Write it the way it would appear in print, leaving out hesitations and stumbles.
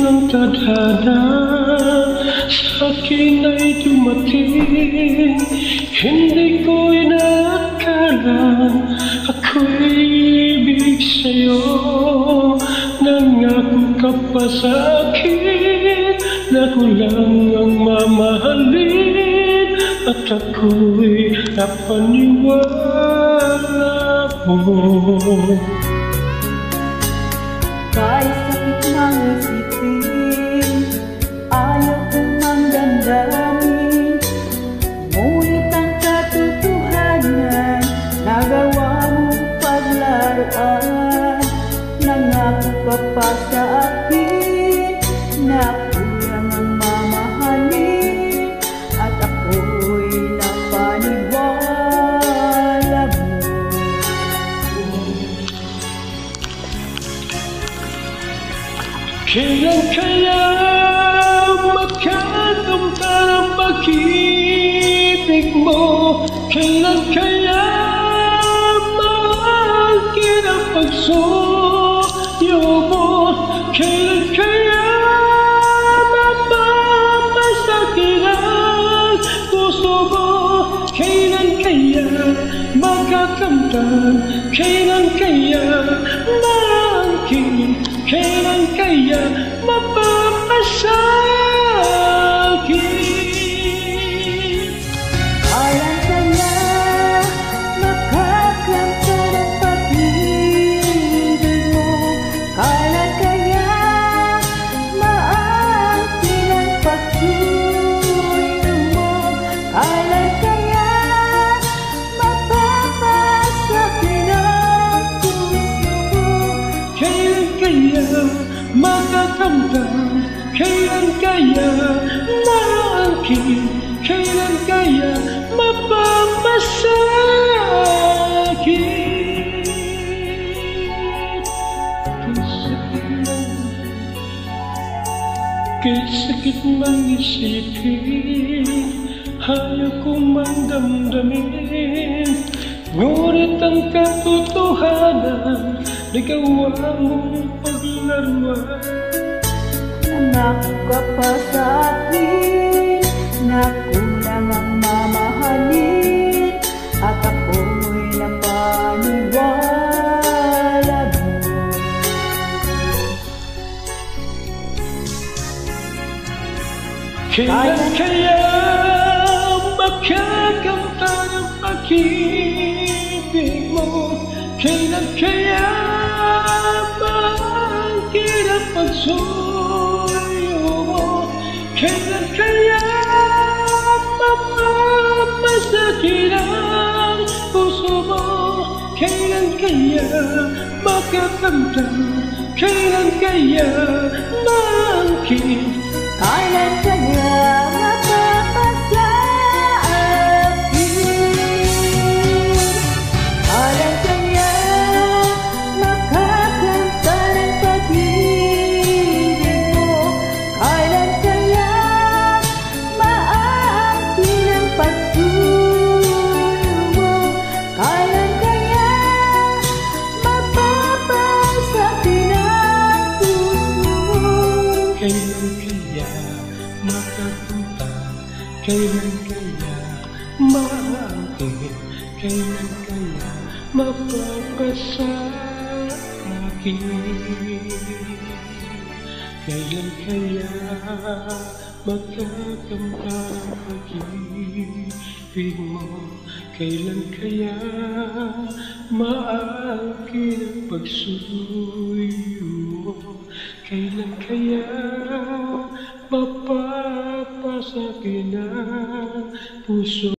ng tadhana sa akin ay dumating. Hindi ko inakala ako'y ibig sa'yo. Nangako ka pa sa akin na ako lang ang mamahalin, at ako'y napaniwala mo. Kahit sakit ng isipin, ayaw kong damdamin, ngunit ang katotohanan nagawa mong paglaruan. Nangako ka pa sa akin na ako lang ang mamahalin, at ako'y napaniwala mo. Kailan kaya makakamtan ang pag-ibig mo? Kailan kaya maangkin ang pagsuyo mo? Kailan kaya mapapasakin ang puso mo? Kailan kaya makakamtan? Kailan kaya maangkin? Kailan kaya mapapasakit? Kailan kaya makakamtan ang pag-ibig mo? Kailan kaya maangkin ang pagsuyo mo? Kailan kaya mapapasakit ang puso mo? Kailan kaya makakamtan? Kailan kaya maangkin? Kailan kaya mapapasakit? Kahit sakit mang isipin, ayaw kong mang damdamin, ngunit ang katotohanan nagawa mong paglaruan. Nangako ka pa sa akin na ako lang ang mamahalin, at ako'y napaniwala mo. Kailan kaya makakamtan ang pag-ibig mo? Kailan kaya maangkin ang pagsuyo mo? Kailan kaya mapapasakit ang puso mo? Kailan kaya makakamtan? Kailan kaya maangkin? Kailan kaya mapapasakit? Kailan kaya makakamtan ang pag-ibig mo? Kailan kaya maangkin ang pagsuyo mo? Kailan kaya mapapasakit ang puso mo? Kailan kaya makakamtan? Kailan kaya maangkin? Kailan kaya mapapasakit? Kailan kaya makakamtan ang pag-ibig mo? Kailan kaya maangkin ang pagsuyo mo? Kailan kaya mapapasakit ang puso?